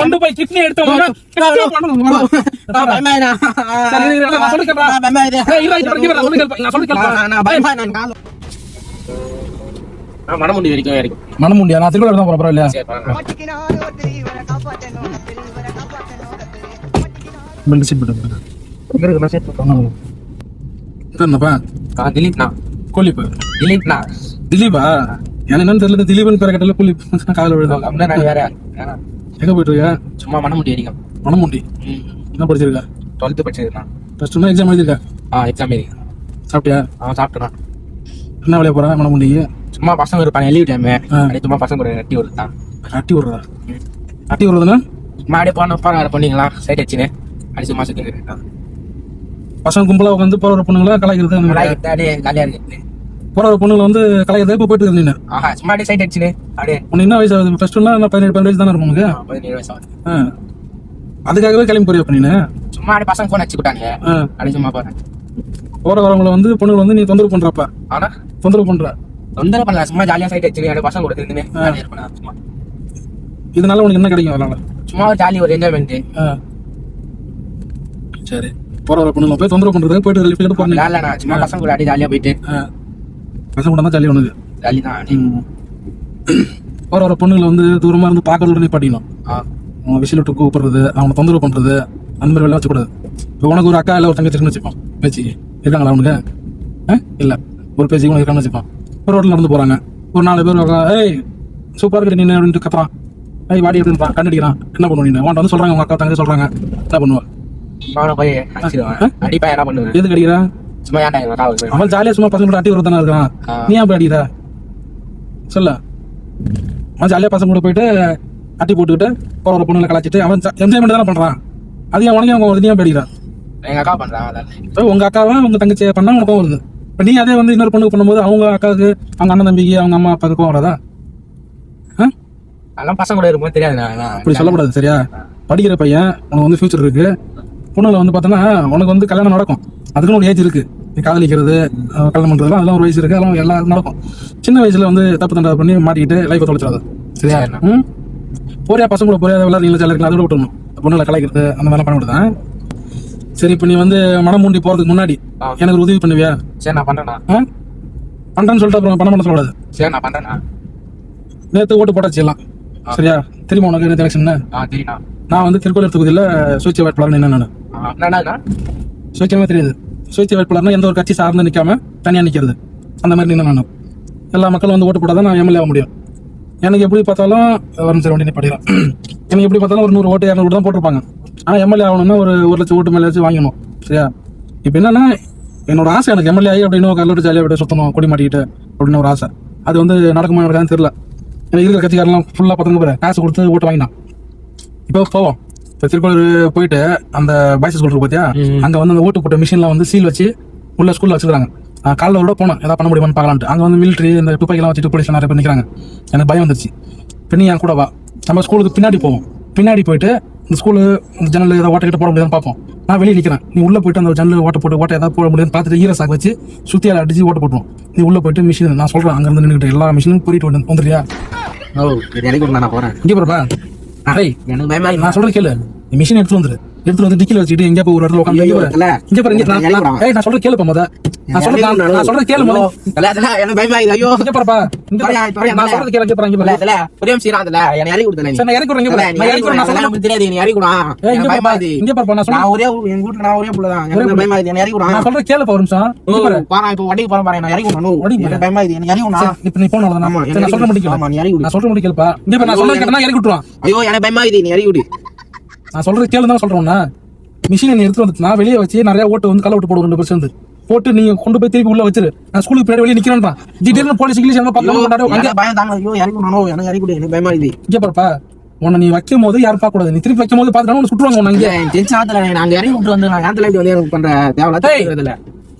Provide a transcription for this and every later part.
கொண்டு போய் கிட்னி எடுத்தவங்க மணமுண்டி வரைக்கும் மணமுண்டியா? நான் திருவிழா தான் போறேன் இல்லையா? திலீபா? எனக்கு என்னன்னு தெரியல. திலீபன் பேர கட்டல குலி காதல விழுது. எங்க போயிட்டு இருக்க? சும்மா மணமுண்டி வரைக்கும். மணமுண்டி என்ன படிச்சிருக்கா? 12th படிச்சிருக்கேன். First exam எழுதிருக்கா? எக்ஸாம் எழுதி. சாப்பிட்டியா? சாப்பிட்டேன். என்ன வேலையா போற மணமுண்டிக்கு? சும்மா பசங்க இருப்பாங்க லீவ் டைம், சும்மா பசங்க ஒரு அட்டி வருது தான். அட்டி விடுறதா? அட்டி விடுறதுன்னா சும்மா அப்படியே போன பண்ணீங்களா சைட் அடிச்சுன்னு அடி சும்மா சுத்தி பசங்க கும்பலா உட்காந்து போற பொண்ணுங்களா கலாய்க்கிறது? அப்படியே ஜாலியா இருக்கு. போற பொண்ணுங்களை வந்து கலாய்க்கிறத இப்ப போயிட்டு இருந்தீங்க. சும்மா அப்படியே சைட் அடிச்சுன்னு அப்படியே. உனக்கு என்ன வயசு ஆகுது? ஃபர்ஸ்ட் 17 வயசு தானே இருக்கும் உனக்கு? 17 வயசு ஆகுது. அதுக்காகவே கிளம்பி போறியா பண்ணினு? சும்மா அப்படியே பசங்க போன் அடிச்சுட்டாங்க அப்படி சும்மா போறேன். போற வரவங்களை வந்து பொண்ணுங்களை வந்து நீ தொந்தரவு பண்றப்ப? ஆனா தொந்தரவு பண்ற? தொந்தரவு பண்ணல, சும்மா ஜாலியா சைட் அடிச்சு அப்படியே பசங்க கூட இருந்து சும்மா. இதனால உனக்கு என்ன கிடைக்கும்? அதனால சும்மா ஜாலி ஒரு என்ஜாய்மெண்ட். சரி, போற வர பொண்ணுங்களை போய் தொந்தரவு பண்றது போயிட்டு ரிலீஃப் எடுத்து போறீங்க? இல்ல நான் சும்மா பசங்க கூட அப்படியே ஜாலியா போயிட்டு பசங்க கூட தான் ஜாலி உனக்கு? ஜாலி தான். போற வர பொண்ணுங்களை வந்து தூரமா இருந்து பாக்கிறத நிப்பாட்டிக்கணும். அவங்க விசில் விட்டு கூப்பிடுறது, அவங்க தொந்தரவு பண்றது, அந்த மாதிரி வேலை வச்சுக்கூடாது. இப்போ உனக்கு ஒரு அக்கா இல்லை ஒரு தங்கச்சி இருக்குன்னு வச்சுப்பான், பேச்சு இருக்காங்களா உனக்கு? இல்லை, ஒரு பேச்சு உனக்கு இருக்கான்னு வச்சுப்பான். ஒரு ரோட்டில் நடந்து போறாங்க, ஒரு 4 பேர் ஏய் சூப்பராக இருக்கு நீ அப்படின்ட்டு கத்துறான். ஏய் வாடி அப்படின்றான், கண்டடிக்கிறான். என்ன பண்ணுவோம்? நீ உன்ட்ட வந்து சொல்றாங்க உங்க அக்கா தங்கச்சி சொல்றாங்க, என்ன பண்ணுவா? போய் அடிப்பா. என்ன பண்ணுவேன்? எதுக்கு அடிக்கிறா? சும்மா ஏன்டா அவன் ஜாலியா சும்மா பசங்க கூட அட்டி விட தானே இருக்கான், நீ ஏன் போய் அடிக்கிறா? சொல்ல. அவன் ஜாலியா பசங்க கூட போயிட்டு அட்டி போட்டுக்கிட்டு போற ஒரு பொண்ணுங்களை கலாச்சிட்டு அவன் என்ஜாய்மெண்ட் தானே பண்றான். அது ஏன் உனக்கு அவங்க நீ ஏன் போயிடுறான்? எங்க அக்கா பண்றான். உங்க அக்காவை உங்க தங்கச்சியை பண்ணா உனக்கும் வருது. இப்போ நீ அதே வந்து இன்னொரு பொண்ணுக்கு பண்ணும்போது அவங்க அக்காவுக்கு, அவங்க அண்ணன் தம்பிக்கு, அவங்க அம்மா அப்பாவுக்கும் வராதா? அதெல்லாம் பசங்க கூட இருக்கும்போது தெரியாது. அப்படி சொல்லக்கூடாது சரியா? படிக்கிற பையன், உனக்கு வந்து ஃபியூச்சர் இருக்கு. பொண்ணுல வந்து பார்த்தோன்னா உனக்கு வந்து கல்யாணம் நடக்கும், அதுக்குன்னு ஒரு ஏஜ் இருக்கு. நீ காதலிக்கிறது, கல்யாணம் பண்றது அதெல்லாம் ஒரு வயசு இருக்கு, அதெல்லாம் எல்லாம் நடக்கும். சின்ன வயசுல வந்து தப்பு தண்டை பண்ணி மாட்டிக்கிட்டு லைஃபை தொலைச்சிடாது சரியா? போறியா பசங்க கூட போறியா? விளையாட நீங்க ஜாலியா இருக்கலாம், அதோட விட்டுணும். பொண்ணுல கலாய்க்கிறது அந்த மாதிரிலாம் பண்ண விடுதான். சரி, இப்போ நீ வந்து மணமுண்டி போறதுக்கு முன்னாடி எனக்கு ஒரு உதவி பண்ணுவியா? சரி நான் பண்றேன்னா. பண்றேன்னு சொல்லிட்டு அப்புறம் பண்ண சொல்லக்கூடாது. சரி நான் பண்றேன்னா. நேற்று ஓட்டு போட்டாச்சு எல்லாம் சரியா? தெரியுமா உனக்கு நேற்று எலெக்ஷன்? தெரியுமா? நான் வந்து திருக்கோயிலூர் தொகுதியில் சுயேட்சை வேட்பாளர் என்ன சுயேட்சையுமே தெரியாது. சுயேட்சை வேட்பாளர்னா எந்த ஒரு கட்சி சார்ந்து நிற்காம தனியாக நிற்கிறது, அந்த மாதிரி நின்று நான் எல்லா மக்களும் வந்து ஓட்டு போட்டால் தான் நான் எம்எல்ஏ ஆக முடியும். எனக்கு எப்படி பார்த்தாலும் வரும் சார் வண்டி படிக்கலாம். எனக்கு எப்படி பார்த்தாலும் ஒரு 100 ஓட்டு 200 ஓட்டு தான் போட்டிருப்பாங்க. ஆனால் எம்எல்ஏ ஆகணும்னா ஒரு 1 லட்சம் ஓட்டு மேலே வச்சு வாங்கணும் சரியா? இப்போ என்னன்னா என்னோட ஆசை, எனக்கு எம்எல்ஏ ஆகி அப்படின்னு கல்லூரி ஜாலியாக விட்டு சுத்தணும், கொடி மாட்டிக்கிட்டு அப்படின்னு ஒரு ஆசை. அது வந்து நடக்குமா நடக்காதுன்னு தெரியல. எனக்கு இருக்கிற கட்சிக்காரெல்லாம் ஃபுல்லாக பார்த்துங்க போகிறேன், காசு கொடுத்து ஓட்டு வாங்கினான். இப்போ போவோம். இப்போ திருக்கோயிலூர் போயிட்டு அந்த பாய்ஸ் ஸ்கூல் இருக்கு பார்த்தியா, அங்கே வந்து அந்த ஓட்டு போட்ட மிஷின்லாம் வந்து சீல் வச்சு உள்ள ஸ்கூலில் வச்சுக்கிறாங்க. காலைல விட போனோம் ஏதாவது பண்ண முடியுமான்னு பார்க்கலான்ட்டு. அங்கே வந்து மிலிட்ரி இந்த துப்பாக்கிலாம் வச்சுட்டு போலீஸ் நிறைய பேர் நிற்கிறாங்க. எனக்கு பயம் வந்துருச்சு. இப்போ நீ என் கூட வா, நம்ம ஸ்கூலுக்கு பின்னாடி போவோம். பின்னாடி போயிட்டு இந்த ஸ்கூலு இந்த ஜன்னல் ஏதாவது ஓட்ட கிட்ட போட முடியாதுன்னு பார்ப்போம். நான் வெளியே நிற்கிறேன், நீ உள்ளே போயிட்டு அந்த ஜன்னல் ஓட்ட ஏதாவது போட முடியுதுன்னு பார்த்துட்டு ஈர சாக்கு வச்சு சுற்றி அதை அடிச்சு ஓட்ட போட்டுருவோம். நீ உள்ளே போயிட்டு மிஷின் நான் சொல்கிறேன் அங்கேருந்து நின்றுட்டு எல்லா மிஷினும் போயிட்டு வந்துடுறியா? நான் போறேன். இங்கே போறப்பா நான் சொல்றேன் கேளு. மிஷின் எடுத்து வந்து டிக்கில வச்சுட்டு எங்க போய் ஒரு இடத்துல உட்காந்து இங்க பாருங்க. நான் சொல்றேன் கேளுப்பா முத. நான் சொல்றேன் கேளு முத. எனக்கு பயமா இருக்கு. ஐயோ இங்க பாருப்பா, நான் சொல்றது கேளு. இங்க பாருங்க இல்ல ஒரே நிமிஷம் அதுல என்ன இறக்கி கொடுத்தல. சரி நான் இறக்கி விடுறேன். நான் இறக்கி விடுறேன். நான் சொல்றது தெரியாது. நீ இறக்கி விடு. இங்க பாருப்பா, இங்க பாருப்பா. நான் ஒரே எங்க வீட்ல நான் ஒரே புள்ள தான். எனக்கு பயமா இருக்கு. என்ன இறக்கி விடு. நான் சொல்றது கேளுப்பா ஒரு நிமிஷம். இங்க பாரு. பாறா இப்போ வண்டிக்கு போறேன் பாரு. நான் இறக்கி விடணும். எனக்கு பயமா இருக்கு. என்ன இறக்கி விடு. இப்போ நீ போனல நான் சொல்ற முடியல. ஆமா நீ இறக்கி விடு. நான் சொல்ற முடியல கேளுப்பா. இங்க பாரு, நான் சொல்றது கேட்டா இறக்கி விட்டுருவான். ஐயோ எனக்கு பயமா இருக்கு. நீ இறக்கி விடு. நான் சொல்றது கேளு தான் சொல்றேன்னா. மிஷினை நீ எடுத்து வந்து நான் வெளியே வச்சு நிறைய ஓட்டு வந்து கள்ள ஓட்டு போடுவோம் 2 பேர் சேர்ந்து போட்டு நீங்க கொண்டு போய் திருப்பி உள்ள வச்சிரு. நான் ஸ்கூலுக்கு பின்னாடி வெளியே நிக்கிறேன்ப்பா. திடீர்னு போலீஸ் இங்கிலீஷ் எங்க பக்கம் பயம் தாங்க. ஐயோ இறக்கி விடணும். எனக்கு இறக்கி விடு. எனக்கு பயமா இருக்கு. இங்க பாருப்பா, உன்னை நீ வைக்கும் போது யாரும் பார்க்க கூடாது. நீ திருப்பி வைக்கும் போது பாத்துட்டாலும் உன்னை சுட்டுவாங்க. உன்னை டென்ஷன் ஆத்துல நாங்க இறக்கி விட்டு வந்து நான் ஏன் தலைக்கு வந்து பண்ற தேவையில்ல.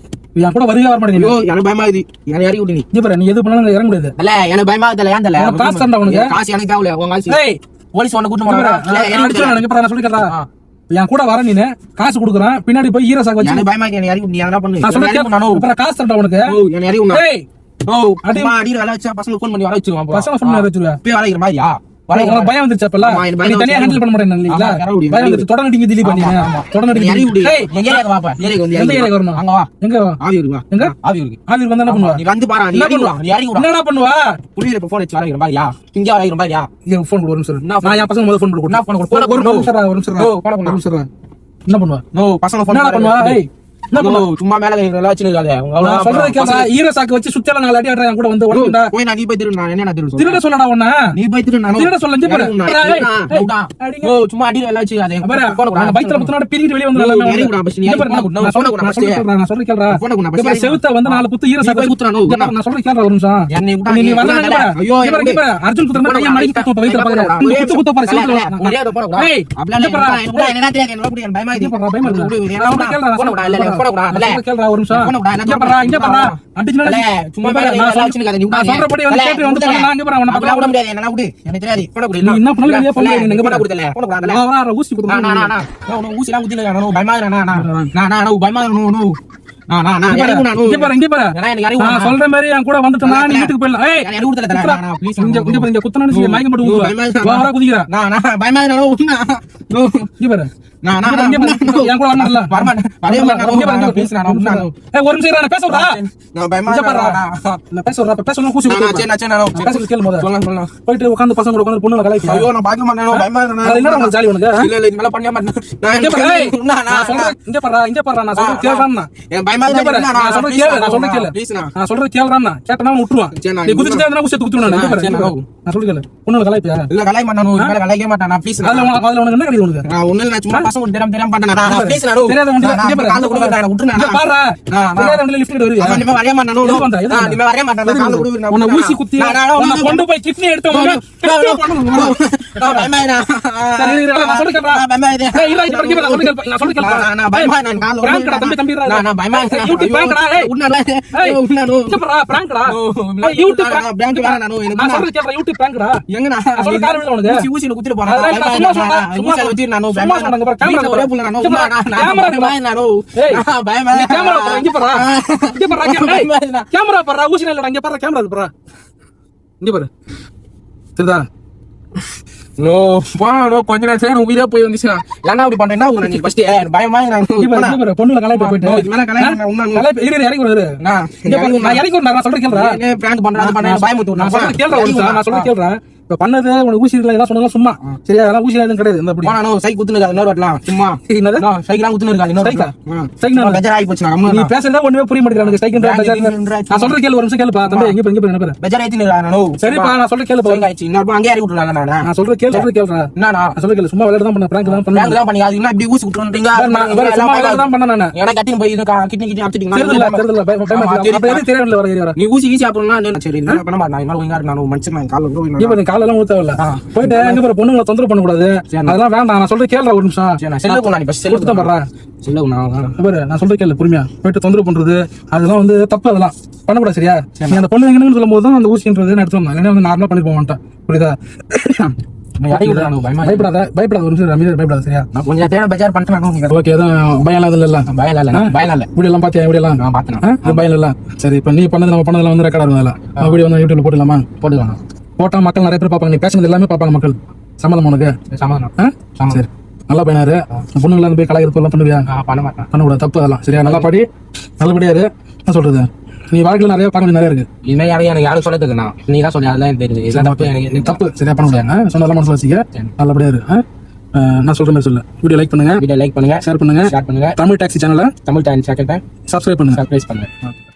என் கூட வருகை வர மாட்டேங்குது. எனக்கு பயமா இருக்கு. எனக்கு இறக்கி விடு. நீ இங்க பாரு, நீ எது பண்ணாலும் இறங்க முடியாது. இல்ல எனக்கு பயமா இருக்குல்ல. ஏன் தல காசு தரேன் உனக்கு. காசு எனக்கு தேவையில்ல. உங்க காசு போலீஸ் உன்னை கூட்டு போறாங்க. நான் சொல்லிக்கிறா என் கூட வர நீ காசு கொடுக்குறேன், பின்னாடி போய் ஈர சாக்கு வச்சு பயமா இருக்கு. நீ என்ன பண்ணு. நான் சொல்றேன் காசு தரேன் உனக்கு. எனக்கு இறக்கி விடு. அடி வேலை வச்சா பசங்க ஃபோன் பண்ணி வர வச்சிருவான். பசங்க ஃபோன் வர வச்சிருவா. போய் வரைக்கிற மாதிரியா உனக்கு பயம் வந்துருச்சு அப்பல ஆமா, எனக்கு பயம் நீ தனியா ஹேண்டில் பண்ண மாட்டேன் இல்லீங்களா ஆமா, இறங்க முடியும். பயம் வந்துருச்சு தொடர்ந்து நீங்க திலீப் பண்ணீங்க தொடர்ந்து இறங்கி விடு. ஏய் எங்க ஏரியாக்கு வாப்பா. ஏரியாக்கு வந்து எந்த இறங்கி ஏரியாக்கு வரணும் அங்க வா. எங்க வா ஆவி இருக்கு வா. எங்க ஆவி இருக்கு. ஆவிர் வந்தா என்ன பண்ணுவா நீ வந்து பாரு. நீ என்ன இறங்கி பண்ணுவா விடு. நீ இறங்கி விடு. என்னடா பண்ணுவா புரியல. இப்ப போன் வச்சு வரைக்கிற பாரியா? இங்க வரைக்கிற பாரியா? இது ஃபோன் கொடு ஒரு நிமிஷம் நான் என் பசங்க முதல்ல ஃபோன் கொடு என்ன phone கொடு? ஒரு நிமிஷம் No, phone கொடு. ஒரு நிமிஷம் என்ன பண்ணுவா நோ பசங்க phone என்னடா பண்ணுவா ஏய் என்ன பண்ணுவா சும்மா மேல கையில வச்சிருக்காதே. நான் சொல்றது கேளா ஈர சாக்கு வச்சு சுத்தல நாங்க அடி ஆடுறேன் கூட வந்து உடம்புடா போய் நான் நீ போய் திரு. நான் என்ன திரு திருட சொல்லடா உன்ன நீ போய் திரு. நான் திருட சொல்ல இங்க பாரு அடிங்க ஓ சும்மா அடி எல்லாம் வச்சிருக்காதே. பாரு phone கொடு. நான் பைக்ல முத்தனோட பிரிஞ்சு வெளிய வந்து எல்லாமே இறங்கி விடு. பஸ் நீ இங்க பாரு phone கொடு. நான் phone கொடு. சொல்றது கேளுடா நான் சொல்றது கேளுடா phone கொடு. இங்க பாரு செவுத்த வந்து நாலு குத்து ஈர சாக்கு போய் குத்துறா. இங்க பாரு, நான் சொல்றது கேளுடா ஒரு நிமிஷம் என்னை விட்டா நீ நீ வரல வரல. ஐயோ ஐயோ, இங்க பாரு அர்ஜுன் குத்துற கைய மடக்கி குத்து வயித்துல பாரு குத்து குத்து பாரு செவுத்துல ஒரே ஒரு phone கொடு. ஏய் அப்படியே இங்க பாரு என்ன தெரியாது. என்ன புடி பயமா இங்க இருக்கு. பாரு பயமா இருக்கு நான் சொல்றது கேளுடா phone கொடு. இல்ல phone கொடு. நான் சொல்றது கேளுடா ஒரு நிமிஷம் phone கொடு. இங்க பாரு அடிச்சுனா சும்மா மேல நான் கையில வச்சிருக்காதே. நீ நான் சொல்றபடி வந்து கேட்டு வந்து பண்ணலாம் இங்க பாரு உன்னை அப்பலாம் விட முடியாது. என்ன விடு. எனக்கு தெரியாது. phone கொடு. நீ என்ன பண்ணல வெளிய போங்க நீங்க phone பாரு கொடுத்தல. phone கொடு. நான் வர ஊசி நான் குடுறேன் நான் நான் நான் ஊசி எல்லாம் குத்தில. நான் பயமா நான் பயமா நான் இங்க பாரு இங்க பாரு எனக்கு அறிவு நான் சொல்ற மாதிரி என் கூட வந்துட்டனா நீ வீட்டுக்கு போயிடலாம் ஏய் எனக்கு கொடுத்தல தல. நான் ப்ளீஸ் இங்க இங்க பாரு இங்க குத்தனனு மயக்கம் போட்டு ஊத்துவா வர குதிக்குறா நான் பயமா நோ இங்க பாரு நான் இங்க பாரு என் கூட வரமாட்டல வரமாட்டேன். அதே மாதிரி இங்க பாரு ப்ளீஸ் நான் ஏய் ஒரு நிமிஷம் நான் பேச விடா நான் பயமா இங்க பாரு நான் பேச விடா பேசணும் கூசி நான் சரி நான் பேச கேளு முதல்ல சொல்லலாம் போயிட்டு உட்கார்ந்து பசங்க கூட உட்கார்ந்து பொண்ணுல கலாய்க்க ஐயோ நான் பாக்க மாட்டேன். பயமா அது என்ன உங்களுக்கு ஜாலி உனக்கு இல்ல இல்ல இது மேல பண்ணவே மாட்டேன். இங்க பாரு ஏய் நான் சொல்றேன் இங்க பாரு நான் சொல்றது கேளுடா என் பயமா இங்க பாரு நான் சொல்றது கேளு நான் சொல்றது கேளு ப்ளீஸ் நான் சொல்றது கேளுடா கேட்டனா விட்டுருவான் சரி, நான் நீ குதிச்சிட்டே இருந்தா ஊசி குத்துறேன் நான் பாரு நான் சொல்றது கேளு பொண்ணுல கலாய்ப்பியா இல்ல கலாய் மாட்டானோ இது மேல கலாய்க்க மாட்டானே. ப்ளீஸ் அதுல உனக்கு என்ன கிடைக்கும் உனக்கு நான் ஒண்ணு நான் சும்மா பசங்க தெரியாம பண்ணேன். நான் ப்ளீஸ் நான் தெரியாத வண்டில இங்க பாரு கால்ல கூட நான் விட்டுறேன். இங்க பாரு தெரியாத வண்டில லிஃப்ட் கிட்ட வருவியா நீ வரைய மாட்டானோ எதுக்கு வந்தா? எதுக்கு நீ வரைய மாட்டானோ கால்ல கூட உன்னை ஊசி குத்தி உன்னை கொண்டு போய் கிட்னி எடுத்து உன்னை பயமா சரி இரு, நான் சொல்றது கேளுடா. ஏய் இரு இங்க பாரு நான் சொல்றது கேளு நான் பயமா நான் கால்ல பிராங்க்டா தம்பி நான் பயமா யூடியூப் பிராங்க்டா ஏய் ஏய் இங்க பாரு பிராங்க்டா யூடியூப் பிராங்க் வேற நான் நான் சொல்றது கேளுடா யூடியூப் பிராங்க்டா எங்க நான் நான் சொல்றது காரணம் இல்ல உனக்கு ஊசில குத்திட்டு போறேன். அதெல்லாம் நான் சும்மா சொன்னேன். ஊசில குத்தி நான் சும்மா சொன்னேன். பாரு கேமரா ஒரே புள்ள நான் கேமரா ஏய் பயமா நீ கேமரா பாரு இங்க பாரு கேமரா பாரு ஊசி இல்லடா இங்க பாரு கேமரா பாரு இங்க பாரு தெரியுதா நோ நோ கொஞ்ச நேரம் சரி உயிரே போய் வந்துச்சுனா ஏன்னா அப்படி பண்றேன்னா உனக்கு நீ ஃபர்ஸ்ட் பயமா நான் இங்க பாரு பொண்ணுல கலாய்ப்ப போயிட்டு இது மேல கலாய் நான் உன்ன கலாய்ப்ப இரு இறங்கி வரு நான் இங்க பாரு நான் இறங்கி வரேன் நான் சொல்றது கேளுடா பிராங்க் பண்றேன் அது பண்றேன் பயமுத்து நான் சொல்றது கேளுடா ஒரு நிமிஷம் நான் சொல்றது கேளுடா இப்ப பண்ணது உனக்கு ஊசி இல்ல எல்லாம் சொன்னதெல்லாம் சும்மா சரியா அதெல்லாம் ஊசி எதுவும் கிடையாது இந்த அப்படி போனா சைக் குத்துனது இன்னொரு வாட்டலாம் சும்மா என்னது சைக்லாம் குத்துனது இன்னொரு சைக்கா? சைக் சைக் நான் பெஜார் ஆகி போச்சு நீ நான் பேசுறதா ஒண்ணுமே புரிய மாட்டேங்குது சைக்கிள் நான் சொல்றது கேளு ஒரு நிமிஷம் கேளுப்பா தம்பி எங்க பாரு என்ன பாரு பெஜார் ஆயிச்சு நானோ சரிப்பா நான் சொல்றது கேளுப்பா சைக் ஆயிச்சு இன்னொரு அங்கே இறக்கி விட்டுறாங்க நான் சொல்றது கேளுடா என்னடா நான் சொல்றது கேளு சும்மா விளையாட தான் பண்ண பிராங்க் தான் பண்ண பிராங்க் தான் பண்ணி அது என்ன இப்படி ஊசி விட்டுறீங்க சும்மா விளையாட தான் பண்ண நான் ஏன்னா கட்டிங் போய் கிட்னி தெரியல அப்ப எது தெரியல வர நீ ஊசி ஈஸி சாப்பிடணும்னா சரி என்ன பண்ண மாட்டேன் நான் ஒழுங்கா நான் மனுஷன் கால இப்ப நீ காலெல்லாம் ஊத்த இல்ல போயிட்டு எங்க பாரு பொண்ணுங்களை தொந்தரவு பண்ண கூடாது அதெல்லாம் வேண்டாம் நான் சொல்றது கேளுடா ஒரு நிமிஷம் செல்ல போனா நீ பஸ் செல்ல கொடுத்து பாரு செல்ல பாரு நான் சொல்றது கேளு பொறுமையா போயிட்டு தொந்தரவு பண்றது அதெல்லாம் வந்து தப்பு அதெல்லாம் பண்ணக்கூடாது சரியா நீ அந்த பொண்ணு எங்கன்னு சொல்லும் போது தான் அந்த ஊசின்றது எடுத்துருந்தோம் இல்லைன்னா வந்து நார்மலா பண்ணிட்டு போக மாட்டேன் புரியுதா பயப்படாத ஒரு நிமிஷம் அமைதியா பயப்படாத சரியா நான் கொஞ்சம் தேவை பஜார் பண்ணிட்டு ஓகே எதுவும் பயம் இல்ல பயம் இல்ல பயம் இல்ல வீடியோ எல்லாம் பாத்தியா வீடியோ எல்லாம் நான் பார்த்தேன் பயம் இல்ல சரி இப்ப நீ பண்ணது நம்ம பண்ணதுல வந்து ரெக்கார்ட் ஆகும் அதெல்லாம் வீடியோ வந்து யூடியூப்ல போட்டுலாமா போட்டுக்கலாம் போட்டா மக்கள் நிறைய பேர் பாப்பாங்க நீ பேசுனது எல்லாமே பாப்பாங்க மக்கள் சம்மதம் உனக்கு சமாதானம் சரி நல்லா பையனாரு பொண்ணுங்கள போய் கலாய்க்கிறது எல்லாம் பண்ணுவியா பண்ண மாட்டேன் பண்ணக்கூடாது தப்பு அதெல்லாம் சரியா நல்லா பாடி நல்லபடியா இரு என்ன சொல்றது நீ வாழ்க்கையில நிறைய பார்க்க நிறைய இருக்கு இனிமே எனக்கு யாரும் சொல்லதுக்குண்ணா நீ தான் சொல்லி அதெல்லாம் எனக்கு தெரியுது இதெல்லாம் தப்பு எனக்கு தப்பு சரியா பண்ண முடியாது சொன்னதெல்லாம் மனசுல வச்சுக்க நல்லபடியா இரு நான் சொல்ற மாதிரி சொல்லு வீடியோ லைக் பண்ணுங்க வீடியோ லைக் பண்ணுங்க ஷேர் பண்ணுங்க ஷேர் பண்ணுங்க தமிழ் டாக்ஸி சேனலை Tamil time second time subscribe பண்ணுங்க சர்ப்ரைஸ் பண்ணுங்க